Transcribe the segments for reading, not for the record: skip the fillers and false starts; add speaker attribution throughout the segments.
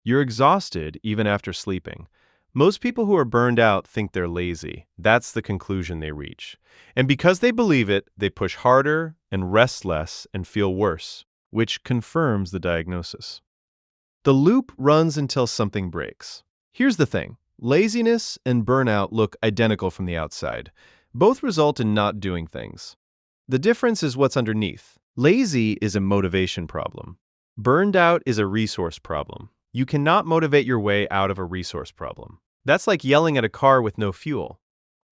Speaker 1: You're exhausted even after sleeping. Most people who are burned out think they're lazy. That's the conclusion they reach. And because they believe it, they push harder and rest less and feel worse, which confirms the diagnosis. The loop runs until something breaks. Here's the thing. Laziness and burnout look identical from the outside. Both result in not doing things. The difference is what's underneath. Lazy is a motivation problem. Burned out is a resource problem. You cannot motivate your way out of a resource problem. That's like yelling at a car with no fuel.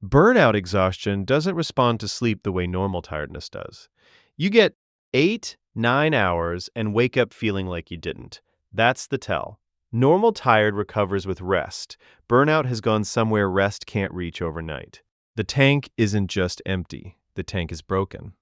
Speaker 1: Burnout exhaustion doesn't respond to sleep the way normal tiredness does. You get 8, 9 hours and wake up feeling like you didn't. That's the tell. Normal tired recovers with rest. Burnout has gone somewhere rest can't reach overnight. The tank isn't just empty. The tank is broken.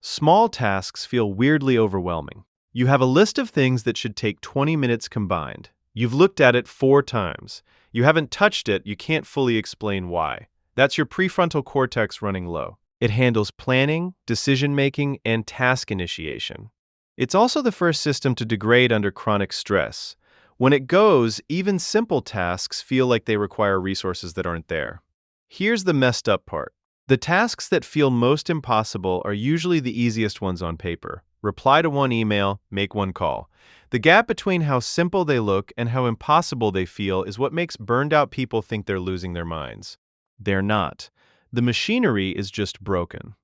Speaker 1: Small tasks feel weirdly overwhelming. You have a list of things that should take 20 minutes combined. You've looked at it 4 times. You haven't touched it, you can't fully explain why. That's your prefrontal cortex running low. It handles planning, decision-making, and task initiation. It's also the first system to degrade under chronic stress. When it goes, even simple tasks feel like they require resources that aren't there. Here's the messed up part. The tasks that feel most impossible are usually the easiest ones on paper. Reply to one email, make one call. The gap between how simple they look and how impossible they feel is what makes burned out people think they're losing their minds. They're not. The machinery is just broken.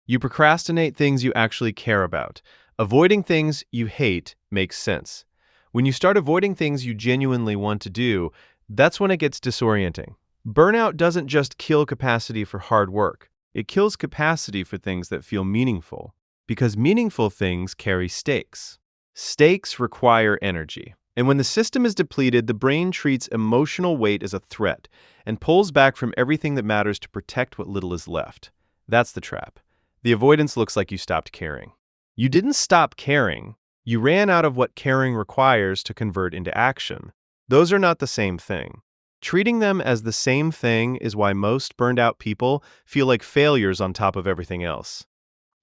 Speaker 1: You procrastinate things you actually care about. Avoiding things you hate makes sense. When you start avoiding things you genuinely want to do, that's when it gets disorienting. Burnout doesn't just kill capacity for hard work. It kills capacity for things that feel meaningful. Because meaningful things carry stakes. Stakes require energy. And when the system is depleted, the brain treats emotional weight as a threat and pulls back from everything that matters to protect what little is left. That's the trap. The avoidance looks like you stopped caring. You didn't stop caring. You ran out of what caring requires to convert into action. Those are not the same thing. Treating them as the same thing is why most burned out people feel like failures on top of everything else.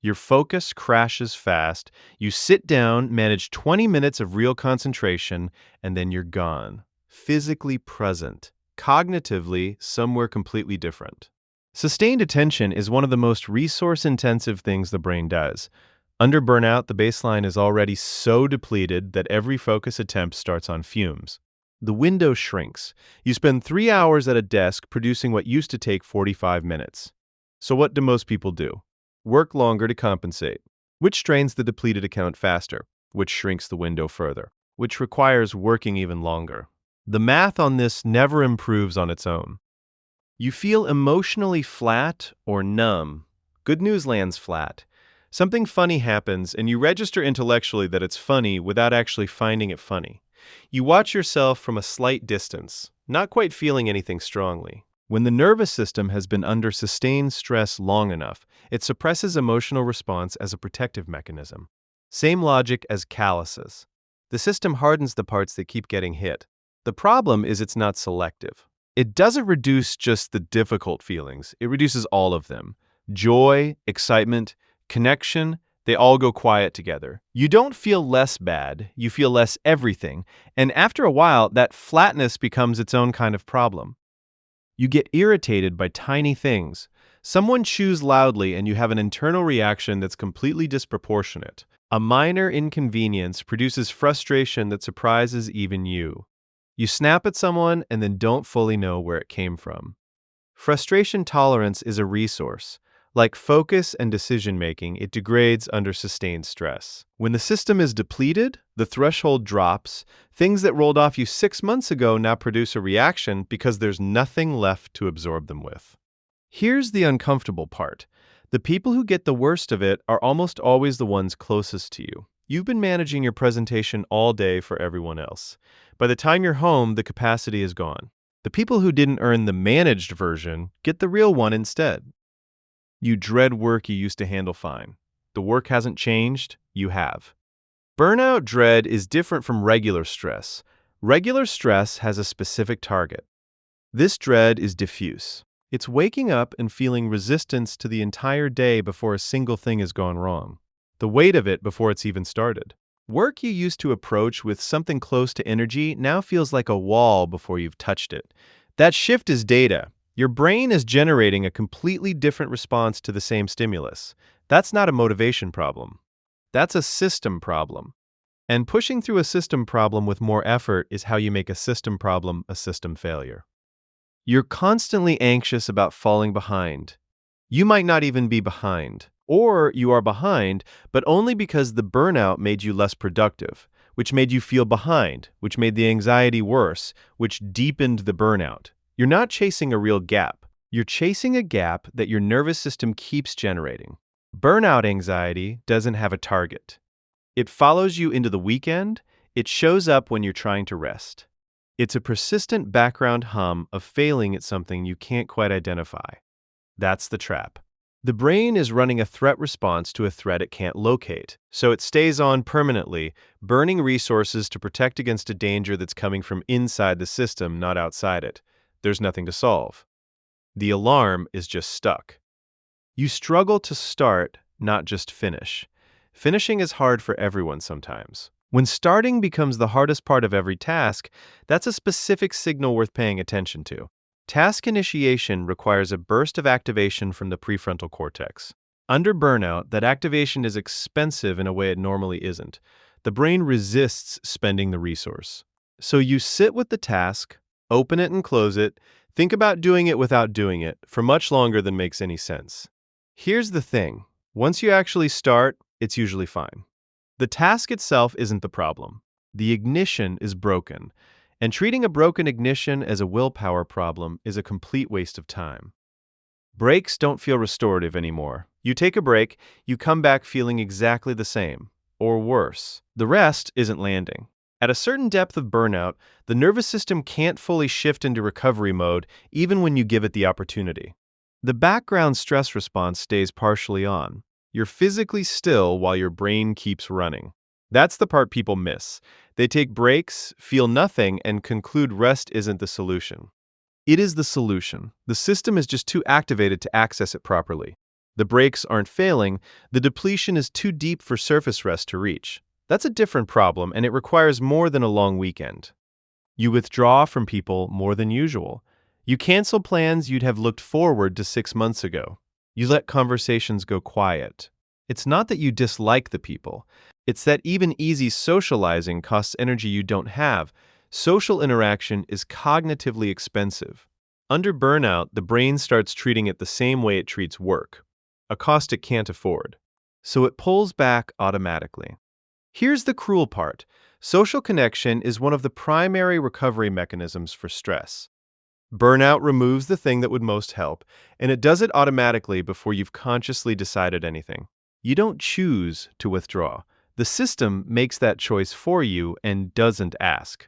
Speaker 1: Your focus crashes fast, you sit down, manage 20 minutes of real concentration, and then you're gone. Physically present, cognitively somewhere completely different. Sustained attention is one of the most resource-intensive things the brain does. Under burnout, the baseline is already so depleted that every focus attempt starts on fumes. The window shrinks. You spend 3 hours at a desk producing what used to take 45 minutes. So what do most people do? Work longer to compensate, which drains the depleted account faster, which shrinks the window further, which requires working even longer. The math on this never improves on its own. You feel emotionally flat or numb. Good news lands flat. Something funny happens and you register intellectually that it's funny without actually finding it funny. You watch yourself from a slight distance, not quite feeling anything strongly. When the nervous system has been under sustained stress long enough, it suppresses emotional response as a protective mechanism. Same logic as calluses. The system hardens the parts that keep getting hit. The problem is it's not selective. It doesn't reduce just the difficult feelings, it reduces all of them. Joy, excitement, connection, they all go quiet together. You don't feel less bad, you feel less everything, and after a while, that flatness becomes its own kind of problem. You get irritated by tiny things. Someone chews loudly and you have an internal reaction that's completely disproportionate. A minor inconvenience produces frustration that surprises even you. You snap at someone and then don't fully know where it came from. Frustration tolerance is a resource. Like focus and decision-making, it degrades under sustained stress. When the system is depleted, the threshold drops. Things that rolled off you 6 months ago now produce a reaction because there's nothing left to absorb them with. Here's the uncomfortable part. The people who get the worst of it are almost always the ones closest to you. You've been managing your presentation all day for everyone else. By the time you're home, the capacity is gone. The people who didn't earn the managed version get the real one instead. You dread work you used to handle fine. The work hasn't changed, you have. Burnout dread is different from regular stress. Regular stress has a specific target. This dread is diffuse. It's waking up and feeling resistance to the entire day before a single thing has gone wrong. The weight of it before it's even started. Work you used to approach with something close to energy now feels like a wall before you've touched it. That shift is data. Your brain is generating a completely different response to the same stimulus. That's not a motivation problem. That's a system problem. And pushing through a system problem with more effort is how you make a system problem a system failure. You're constantly anxious about falling behind. You might not even be behind. Or you are behind, but only because the burnout made you less productive, which made you feel behind, which made the anxiety worse, which deepened the burnout. You're not chasing a real gap. You're chasing a gap that your nervous system keeps generating. Burnout anxiety doesn't have a target. It follows you into the weekend. It shows up when you're trying to rest. It's a persistent background hum of failing at something you can't quite identify. That's the trap. The brain is running a threat response to a threat it can't locate, so it stays on permanently, burning resources to protect against a danger that's coming from inside the system, not outside it. There's nothing to solve. The alarm is just stuck. You struggle to start, not just finish. Finishing is hard for everyone sometimes. When starting becomes the hardest part of every task, that's a specific signal worth paying attention to. Task initiation requires a burst of activation from the prefrontal cortex. Under burnout, that activation is expensive in a way it normally isn't. The brain resists spending the resource. So you sit with the task, open it and close it, think about doing it without doing it for much longer than makes any sense. Here's the thing. Once you actually start, it's usually fine. The task itself isn't the problem. The ignition is broken. And treating a broken ignition as a willpower problem is a complete waste of time. Breaks don't feel restorative anymore. You take a break, you come back feeling exactly the same, or worse. The rest isn't landing. At a certain depth of burnout, the nervous system can't fully shift into recovery mode even when you give it the opportunity. The background stress response stays partially on. You're physically still while your brain keeps running. That's the part people miss. They take breaks, feel nothing, and conclude rest isn't the solution. It is the solution. The system is just too activated to access it properly. The breaks aren't failing, the depletion is too deep for surface rest to reach. That's a different problem, and it requires more than a long weekend. You withdraw from people more than usual. You cancel plans you'd have looked forward to 6 months ago. You let conversations go quiet. It's not that you dislike the people. It's that even easy socializing costs energy you don't have. Social interaction is cognitively expensive. Under burnout, the brain starts treating it the same way it treats work, a cost it can't afford. So it pulls back automatically. Here's the cruel part. Social connection is one of the primary recovery mechanisms for stress. Burnout removes the thing that would most help, and it does it automatically before you've consciously decided anything. You don't choose to withdraw. The system makes that choice for you and doesn't ask.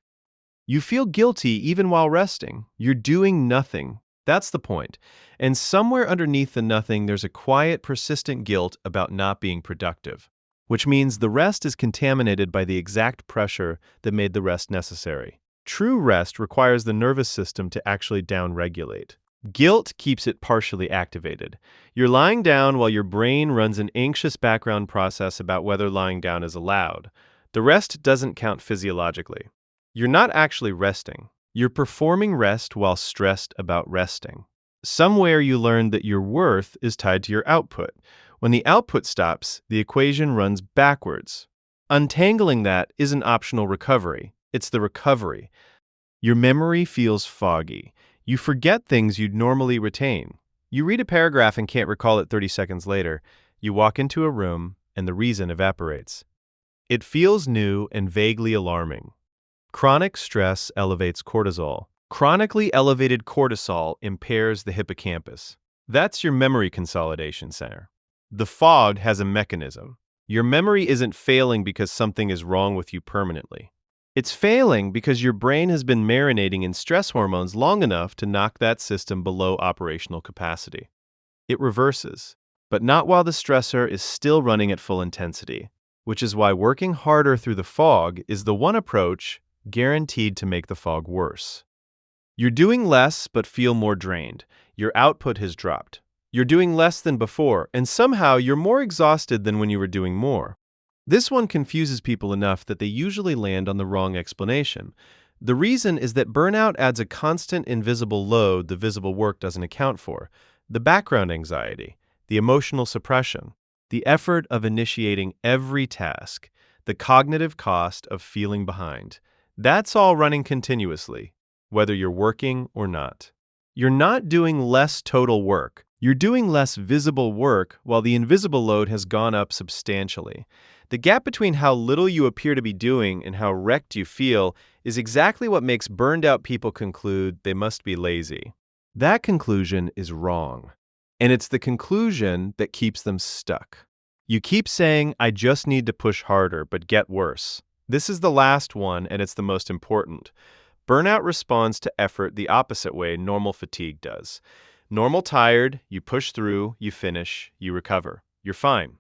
Speaker 1: You feel guilty even while resting. You're doing nothing. That's the point. And somewhere underneath the nothing, there's a quiet, persistent guilt about not being productive, which means the rest is contaminated by the exact pressure that made the rest necessary. True rest requires the nervous system to actually downregulate. Guilt keeps it partially activated. You're lying down while your brain runs an anxious background process about whether lying down is allowed. The rest doesn't count physiologically. You're not actually resting. You're performing rest while stressed about resting. Somewhere you learned that your worth is tied to your output. When the output stops, the equation runs backwards. Untangling that isn't optional recovery. It's the recovery. Your memory feels foggy. You forget things you'd normally retain. You read a paragraph and can't recall it 30 seconds later. You walk into a room and the reason evaporates. It feels new and vaguely alarming. Chronic stress elevates cortisol. Chronically elevated cortisol impairs the hippocampus. That's your memory consolidation center. The fog has a mechanism. Your memory isn't failing because something is wrong with you permanently. It's failing because your brain has been marinating in stress hormones long enough to knock that system below operational capacity. It reverses, but not while the stressor is still running at full intensity, which is why working harder through the fog is the one approach guaranteed to make the fog worse. You're doing less but feel more drained. Your output has dropped. You're doing less than before, and somehow you're more exhausted than when you were doing more. This one confuses people enough that they usually land on the wrong explanation. The reason is that burnout adds a constant invisible load the visible work doesn't account for: the background anxiety, the emotional suppression, the effort of initiating every task, the cognitive cost of feeling behind. That's all running continuously, whether you're working or not. You're not doing less total work. You're doing less visible work while the invisible load has gone up substantially. The gap between how little you appear to be doing and how wrecked you feel is exactly what makes burned out people conclude they must be lazy. That conclusion is wrong. And it's the conclusion that keeps them stuck. You keep saying, I just need to push harder, but get worse. This is the last one, and it's the most important. Burnout responds to effort the opposite way normal fatigue does. Normal tired, you push through, you finish, you recover. You're fine.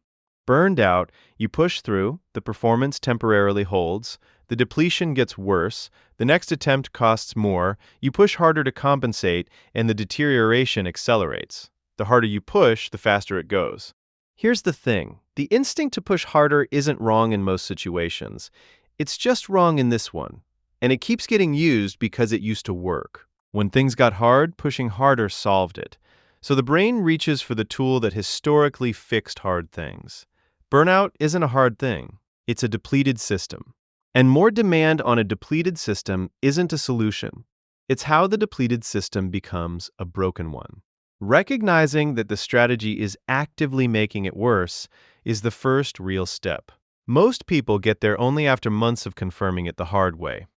Speaker 1: Burned out, you push through, the performance temporarily holds, the depletion gets worse, the next attempt costs more, you push harder to compensate, and the deterioration accelerates. The harder you push, the faster it goes. Here's the thing. The instinct to push harder isn't wrong in most situations. It's just wrong in this one. And it keeps getting used because it used to work. When things got hard, pushing harder solved it. So the brain reaches for the tool that historically fixed hard things. Burnout isn't a hard thing. It's a depleted system. And more demand on a depleted system isn't a solution. It's how the depleted system becomes a broken one. Recognizing that the strategy is actively making it worse is the first real step. Most people get there only after months of confirming it the hard way.